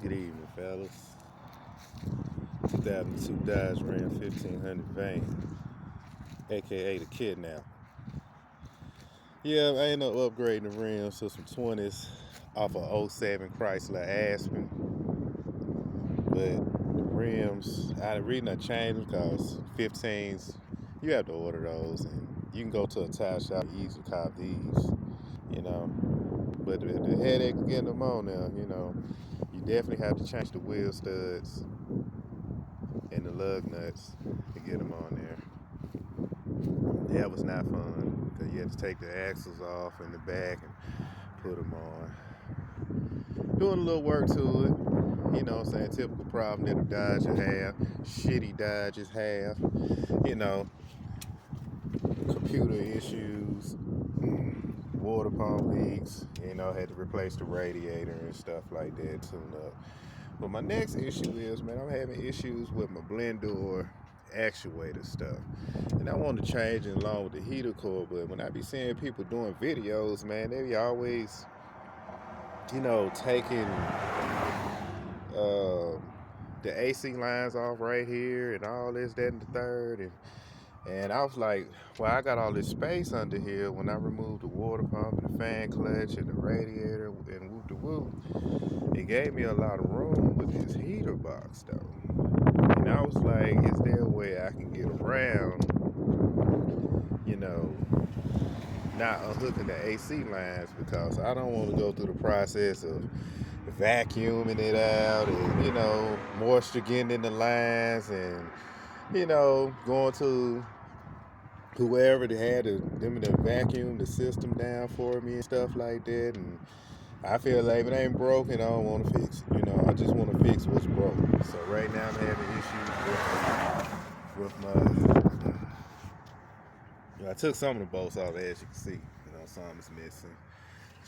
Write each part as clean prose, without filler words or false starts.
Good evening, fellas. 2002 Dodge Ram 1500 van, aka the Kidnap. Yeah, I ended up upgrading the rims to some 20s off a '07 Chrysler Aspen. But the rims, the reason I changed them because 15s, you have to order those, and you can go to a tire shop and easily cop these, you know. But the headache of getting them on now, you definitely have to change the wheel studs and the lug nuts to get them on there. That was not fun because you had to take the axles off in the back and put them on. Doing a little work to it, typical problem that a Dodger have, shitty Dodgers have, computer issues, water pump leaks, had to replace the radiator and stuff like that, tune up. But my next issue is, man, I'm having issues with my blend door actuator stuff. And I want to change it along with the heater core, but when I be seeing people doing videos, man, they be always, taking the AC lines off right here and all this, that, and the third. And I was like, well, I got all this space under here. When I removed the water pump and the fan clutch and the radiator and whoop de whoop, it gave me a lot of room with this heater box though. And I was like, is there a way I can get around, not unhooking the AC lines, because I don't want to go through the process of vacuuming it out and, moisture getting in the lines and, going to whoever they had them to vacuum the system down for me and stuff like that. And I feel like if it ain't broken, I don't want to fix it. I just want to fix what's broken. So right now I'm having issues with my. I took some of the bolts off, as you can see. Something's missing,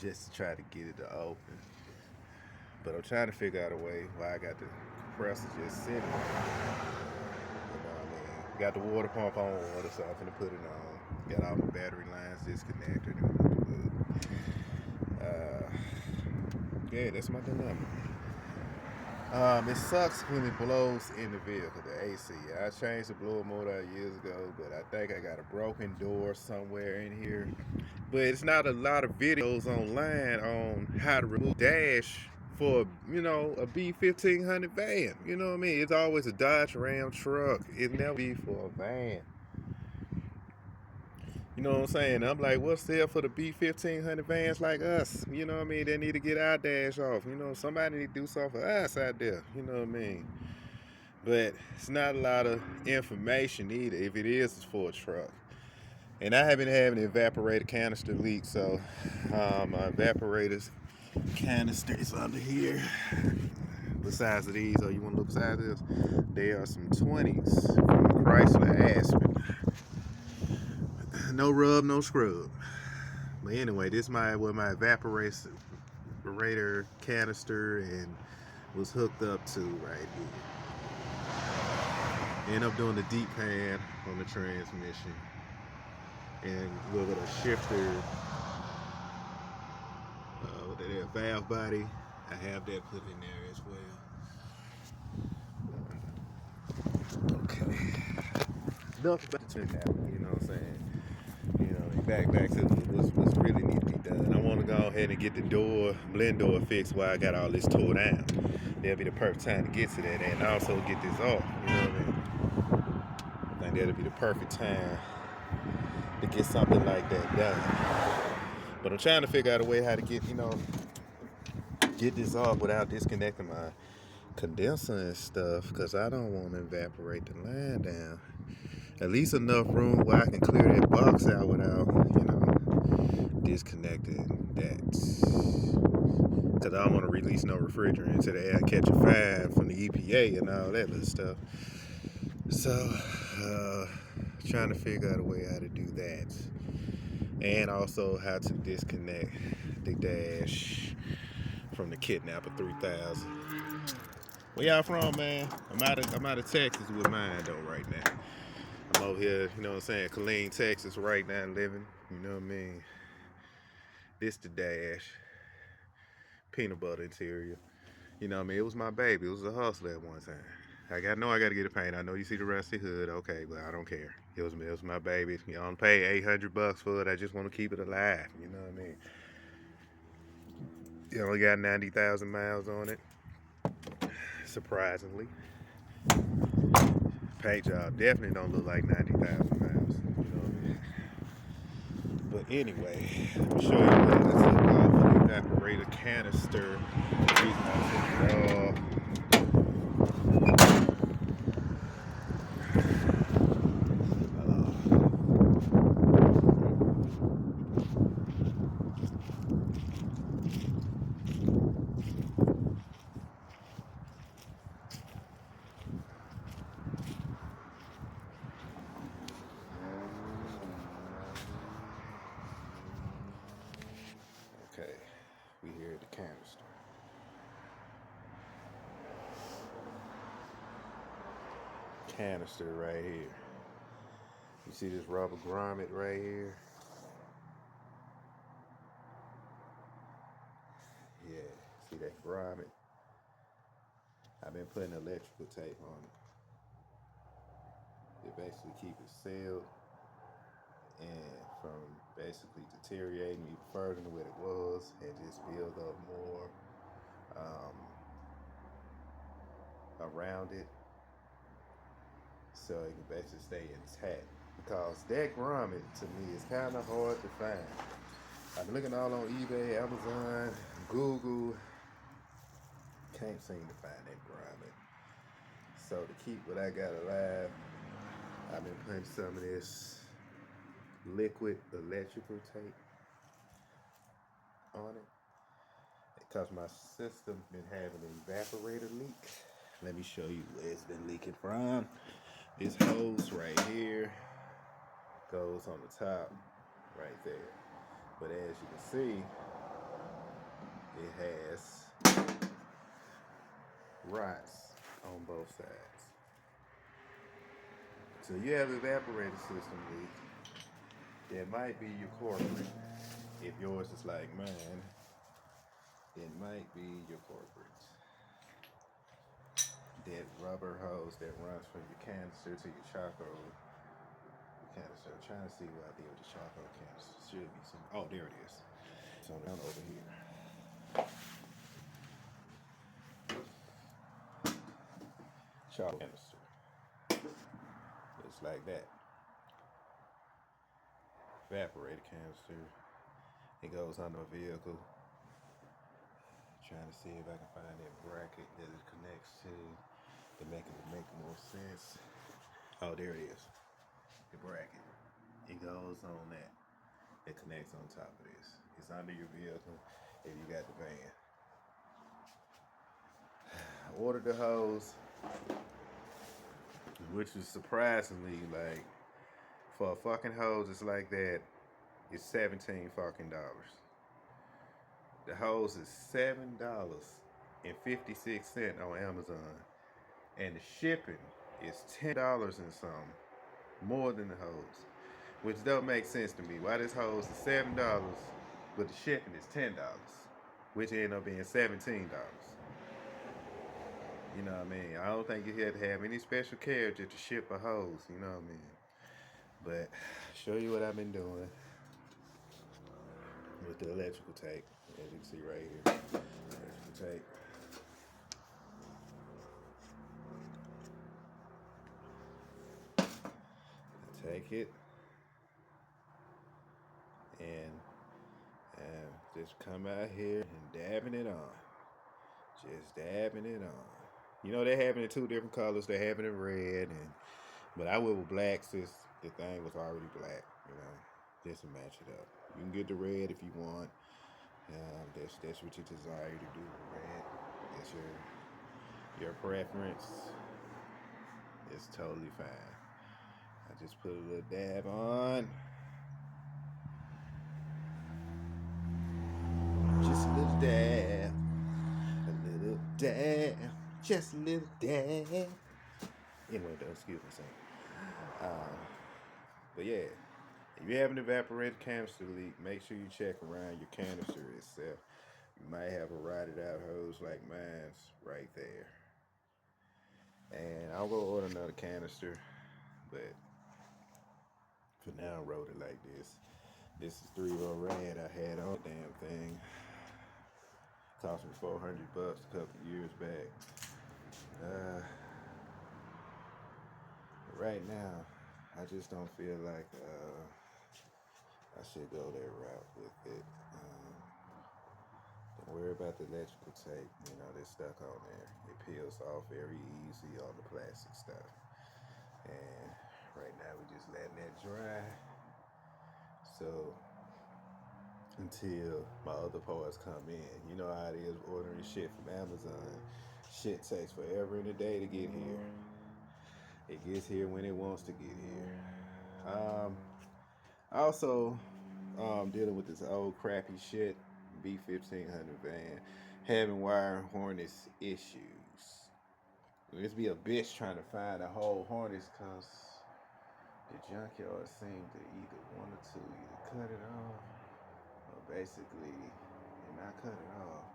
just to try to get it to open. But I'm trying to figure out a way why I got the compressor just sitting. Got the water pump on water, so I'm gonna put it on. Got all the battery lines disconnected. Yeah, that's my dilemma. It sucks when it blows in the vehicle, the AC. I changed the blower motor years ago, but I think I got a broken door somewhere in here. But it's not a lot of videos online on how to remove dash for, a B1500 van. You know what I mean? It's always a Dodge Ram truck. It never be for a van. You know what I'm saying? I'm like, what's there for the B1500 vans like us? You know what I mean? They need to get our dash off. Somebody need to do something for us out there. You know what I mean? But it's not a lot of information either. If it is, it's for a truck. And I have been having an evaporator canister leak, so my evaporator's canister is under here. Besides of these, you want to look beside this? There are some 20s from a Chrysler Aspen. No rub, no scrub. But anyway, this is my evaporator canister and was hooked up to right here. End up doing the deep pan on the transmission and a little bit of shifter with that valve body. I have that put in there as well. Okay. Enough about the turn out, you know what I'm saying? Back to what's really need to be done. I want to go ahead and get the blend door fixed while I got all this tore down. That'll be the perfect time to get to that and also get this off. You know what I mean? I think that'll be the perfect time to get something like that done. But I'm trying to figure out a way how to get this off without disconnecting my condenser and stuff, because I don't want to evaporate the line down. At least enough room where I can clear that box out without, disconnecting that. Because I don't want to release no refrigerant into the air and catch a fine from the EPA and all that little stuff. So, trying to figure out a way how to do that. And also how to disconnect the dash from the Kidnapper 3000. Where y'all from, man? I'm out of Texas with mine though right now. I'm over here, Killeen, Texas right now living, you know what I mean? This the dash. Peanut butter interior. You know what I mean? It was my baby. It was a hustle at one time. Know I got to get it painted. I know you see the rusty hood, okay, but I don't care. It was my baby. You don't pay $800 for it. I just want to keep it alive. You know what I mean? It only got 90,000 miles on it. Surprisingly, paint job definitely don't look like 90,000 miles. You know what I mean? But anyway, let me show you what I took off the evaporator canister. Okay, we here at the canister. Canister right here. You see this rubber grommet right here? Yeah, see that grommet? I've been putting electrical tape on it. It basically keeps it sealed and from basically deteriorating even further than what it was and just build up more um, around it so it can basically stay intact. Because that grommet to me is kind of hard to find. I've been looking all on eBay, Amazon, Google. Can't seem to find that grommet. So to keep what I got alive, I've been putting some of this liquid electrical tape on it because my system's been having an evaporator leak. Let me show you where it's been leaking from. This hose right here goes on the top right there. But as you can see, it has rots on both sides. So you have evaporator system leak. That might be your corporate. If yours is like mine, it might be your corporate. That rubber hose that runs from your canister to your charcoal canister. I'm trying to see what I did with the charcoal canister. Should be some. Oh, there it is. So down over here. Charcoal canister. It's like that. Evaporator canister. It goes under a vehicle. Trying to see if I can find that bracket that it connects to make more sense. Oh, there it is. The bracket. It goes on that. It connects on top of this. It's under your vehicle if you got the van. I ordered the hose, which is surprisingly like for a fucking hose it's like that, it's $17 fucking dollars. The hose is $7.56 on Amazon, and the shipping is $10 and some more than the hose, which don't make sense to me. Why this hose is $7, but the shipping is $10, which ended up being $17. You know what I mean? I don't think you had to have any special care just to ship a hose. You know what I mean? But show you what I've been doing with the electrical tape. As you can see right here, electrical tape. I take it and just come out here and dabbing it on. Just dabbing it on. You know, they have it in two different colors. They have it in red, but I went with black since the thing was already black. You know, just to match it up. You can get the red if you want. That's what you desire to do with red. That's your preference. It's totally fine. I just put a little dab on. Just a little dab. A little dab. Just a little dab. Anyway, though, excuse me, son. But yeah, if you have an evaporator canister leak, make sure you check around your canister itself. You might have a rotted out hose like mine's right there. And I'll go order another canister, but for now, I wrote it like this. This is 3-row rad I had on the damn thing. Cost me $400 a couple years back. Right now, I just don't feel like I should go that route with it. Don't worry about the electrical tape. You know, they're stuck on there. It peels off very easy on the plastic stuff. And right now, we're just letting that dry. So until my other parts come in, you know how it is ordering shit from Amazon. Shit takes forever and a day to get here. It gets here when it wants to get here. Also, dealing with this old crappy shit, B1500 van, having wire harness issues. It's be a bitch trying to find a whole harness because the junkyard seemed to either one or two, either cut it off or basically not cut it off.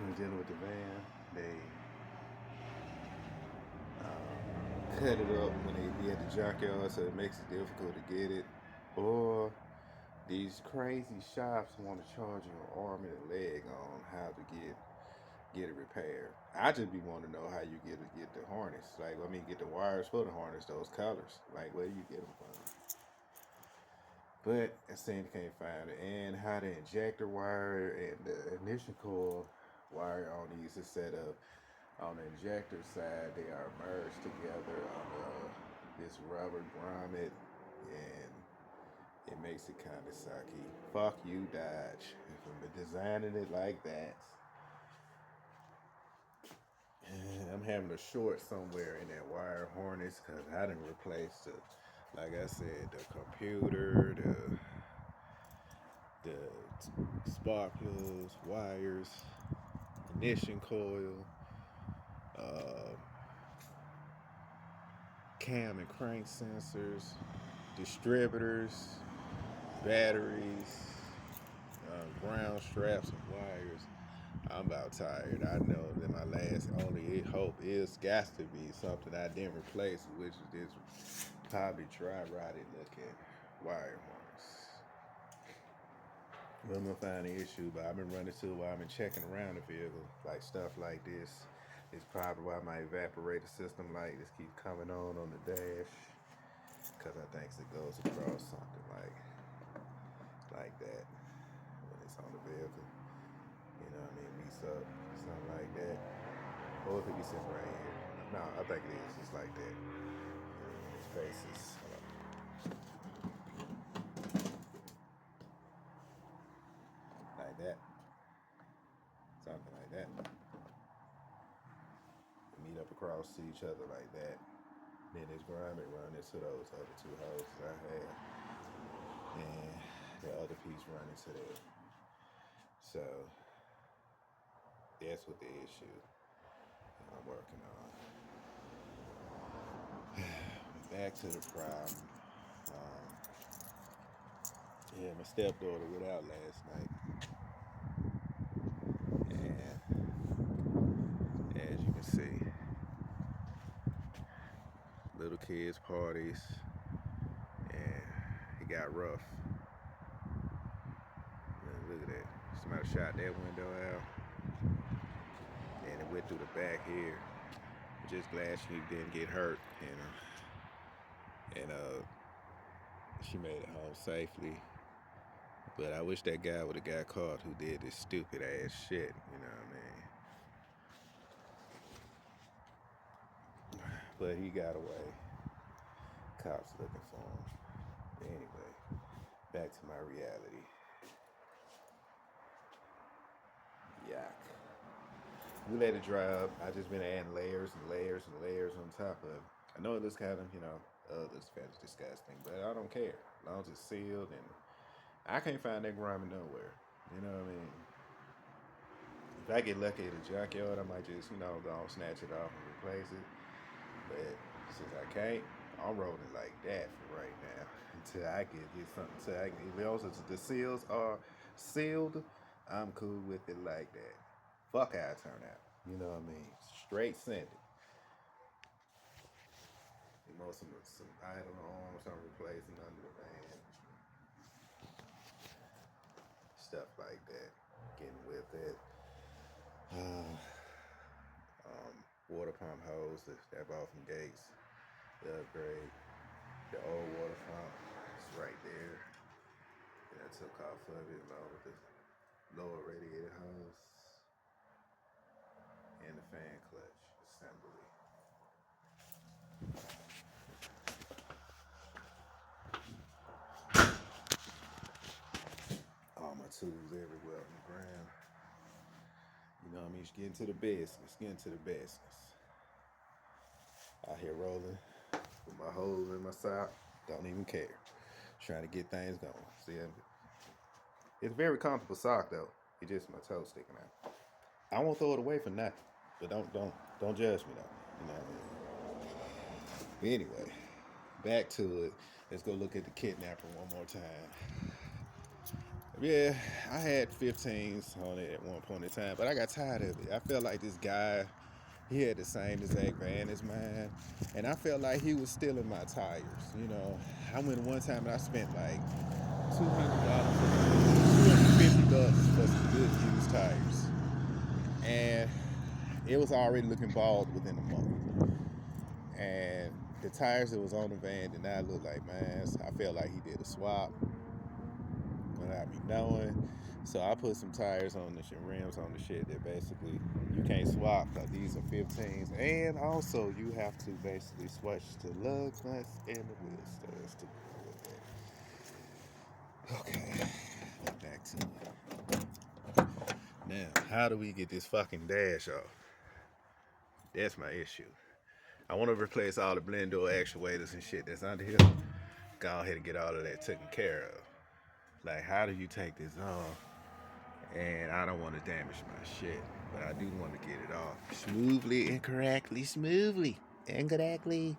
When dealing with the van, they cut it up when they be at the junkyard, so it makes it difficult to get it. Or these crazy shops want to charge you an arm and a leg on how to get it repaired. I just be wanting to know how you get the harness. Like, get the wires for the harness, those colors. Like, where do you get them from? But I seem can't find it. And how the injector wire and the ignition coil wire on these is set up. On the injector side, they are merged together on this rubber grommet, and it makes it kind of sucky. Fuck you, Dodge, for designing it like that. And I'm having a short somewhere in that wire harness because I didn't replace like I said, the computer, the spark plugs, wires, ignition coil, cam and crank sensors, distributors, batteries, ground straps and wires. I'm about tired. I know that my last only hope is got to be something I didn't replace, which is this probably dry rotted looking wire harness. But I'm gonna find the issue, but I've been running to while I've been checking around the vehicle, like stuff like this. It's probably why my evaporator system light just keep coming on the dash, because I think it goes across something like that when it's on the vehicle. You know what I mean? Meets up, something like that. Or it could be sitting right here. No, I think it is just like that. Its faces. Like that. Something like that. Meet up across to each other like that. Then this grommet run into those other two hoses I had. And the other piece run into that. So that's what the issue I'm working on. Back to the problem. Yeah, my stepdaughter went out last night. And as you can see, little kids' parties, and it got rough. Look at that. Somebody shot that window out. And it went through the back here. Just glad she didn't get hurt, you know. And she made it home safely. But I wish that guy would have got caught who did this stupid ass shit, you know what I mean? But he got away. Cops looking for him. But anyway, back to my reality. Yuck. We let it dry up. I just been adding layers and layers and layers on top of it. I know it looks kind of, looks kind of disgusting, but I don't care. As long as it's sealed, and I can't find that grommet nowhere. You know what I mean? If I get lucky at a junkyard, I might just, go snatch it off and replace it. But since I can't, I'm rolling like that for right now until I can get something. Until I can, if the seals are sealed, I'm cool with it like that. Fuck how I turn out. You know what I mean? Straight send it. You know, some idle arms I'm replacing under the van. Stuff like that. Getting with it. Uh, Water pump hose that bought from Gates. The upgrade. The old water pump is right there. That I took off of it along with the lower radiator hose and the fan clutch assembly. All my tools everywhere on the ground. You know what I mean? Just getting to the business. Getting to the business. Out here rolling with my holes in my sock. Don't even care. Trying to get things going. See, it's a very comfortable sock though. It's just my toe sticking out. I won't throw it away for nothing. But don't judge me though. You know what I mean? But anyway, back to it. Let's go look at the kidnapper one more time. Yeah, I had 15s on it at one point in time, but I got tired of it. I felt like this guy, he had the same exact van as mine, and I felt like he was stealing my tires. You know, I went one time and I spent like $250 for some good used tires, and it was already looking bald within a month. And the tires that was on the van did not look like mine. I felt like he did a swap without me knowing. So I put some tires on the shit, rims on the shit that basically you can't swap because these are 15s. And also you have to basically switch to lug nuts and the wheel studs to go with it. Okay, back to it. Now, how do we get this fucking dash off? That's my issue. I want to replace all the blend door actuators and shit that's under here. Go ahead and get all of that taken care of. Like, how do you take this off? And I don't want to damage my shit, but I do want to get it off smoothly and correctly. Smoothly and correctly.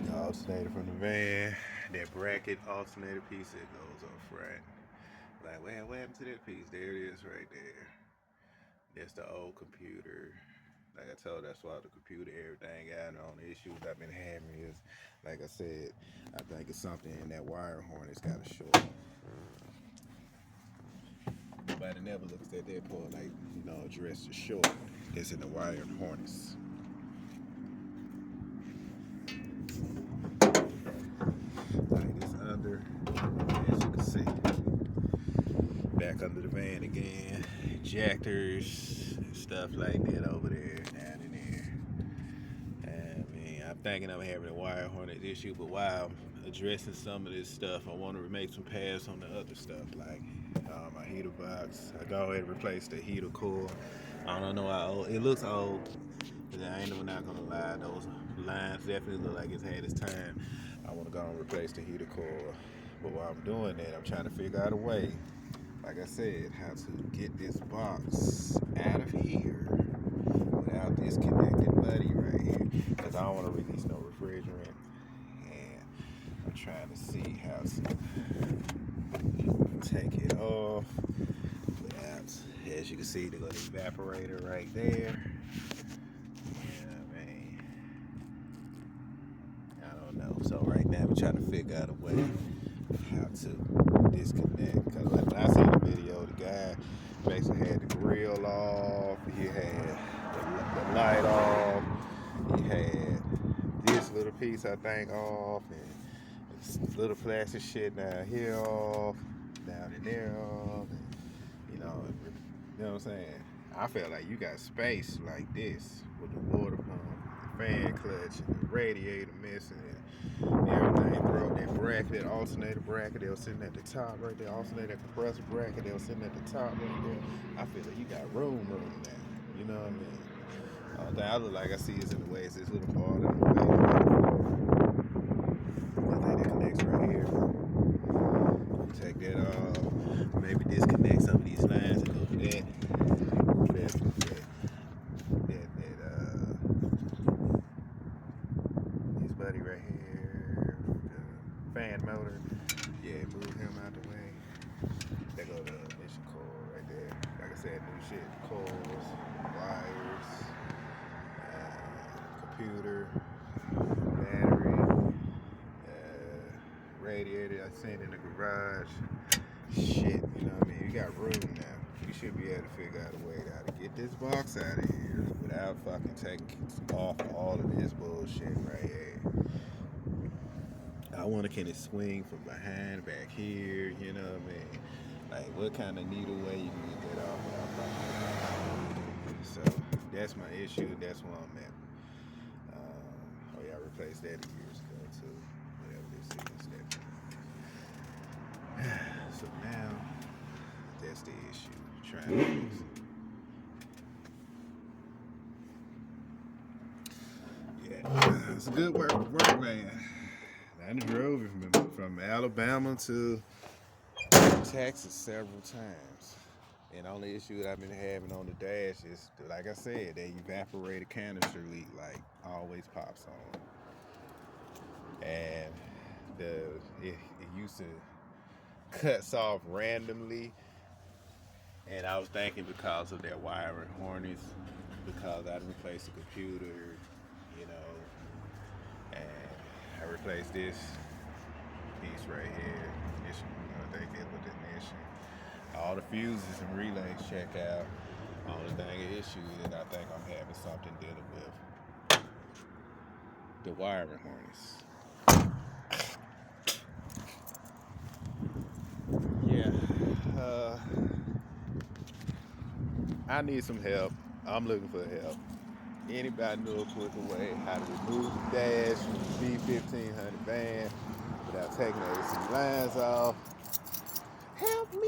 The alternator from the van, that bracket alternator piece that goes up front. Like, well, what happened to that piece? There it is right there. That's the old computer. Like I told, that's why the computer, everything got on the issues I've been having is, like I said, I think it's something in that wire harness got a short. Nobody never looks at that part like, you know, address the short that's in the wire harness. Like this under, as you can see, back under the van again, injectors, stuff like that over there, down in there. I mean, I'm thinking I'm having a wire harness issue, but while I'm addressing some of this stuff, I want to make some pass on the other stuff, like my heater box. I go ahead and replace the heater core. I don't know how old it looks old, but I ain't not gonna lie, those lines definitely look like it's had its time. I want to go and replace the heater core, but while I'm doing that, I'm trying to figure out a way, like I said, how to get this box out of here without this connected buddy right here, because I don't want to release no refrigerant, and I'm trying to see how to take it off without, as you can see, they got the evaporator right there. So right now we're trying to figure out a way how to disconnect. Because like when I seen the video, the guy basically had the grill off, he had the light off, he had this little piece I think off, and this little plastic shit down here off, down in there off, and, you know what I'm saying? I felt like you got space like this with the water pump, the fan clutch, and the radiator missing, and everything broke. That bracket, that alternator bracket, they were sitting at the top right there. Alternator compressor bracket, they were sitting at the top right there. I feel like you got room now. You know what I mean? The thing I look like I see is in the way is this little part in the way. I think that connects right here. Take that off. Maybe disconnect some of these lines and go to that shit, coils, wires, computer, battery, radiator I seen in the garage. Shit, you know what I mean? You got room now. You should be able to figure out a way how to get this box out of here without fucking taking off all of this bullshit right here. I wonder, can it swing from behind back here? You know what I mean? Like, what kind of needle way you can get that off without fucking. So that's my issue. That's where I'm at. Oh yeah, I replaced that years ago too. Whatever this is. So now that's the issue. Trying to fix it. Yeah, it's a good work, man. I drove it from Alabama to Texas several times. And the only issue that I've been having on the dash is, like I said, that evaporated canister leak like always pops on. And it used to cuts off randomly. And I was thinking because of their wiring harness, because I replaced the computer, you know, and I replaced this piece right here. I think it was ignition. All the fuses and relays check out. Only thing issue that I think I'm having something dealing with the wiring harness. Yeah. I need some help. I'm looking for help. Anybody know a quicker way how to remove the dash from the B1500 van without taking the AC lines off? Help me!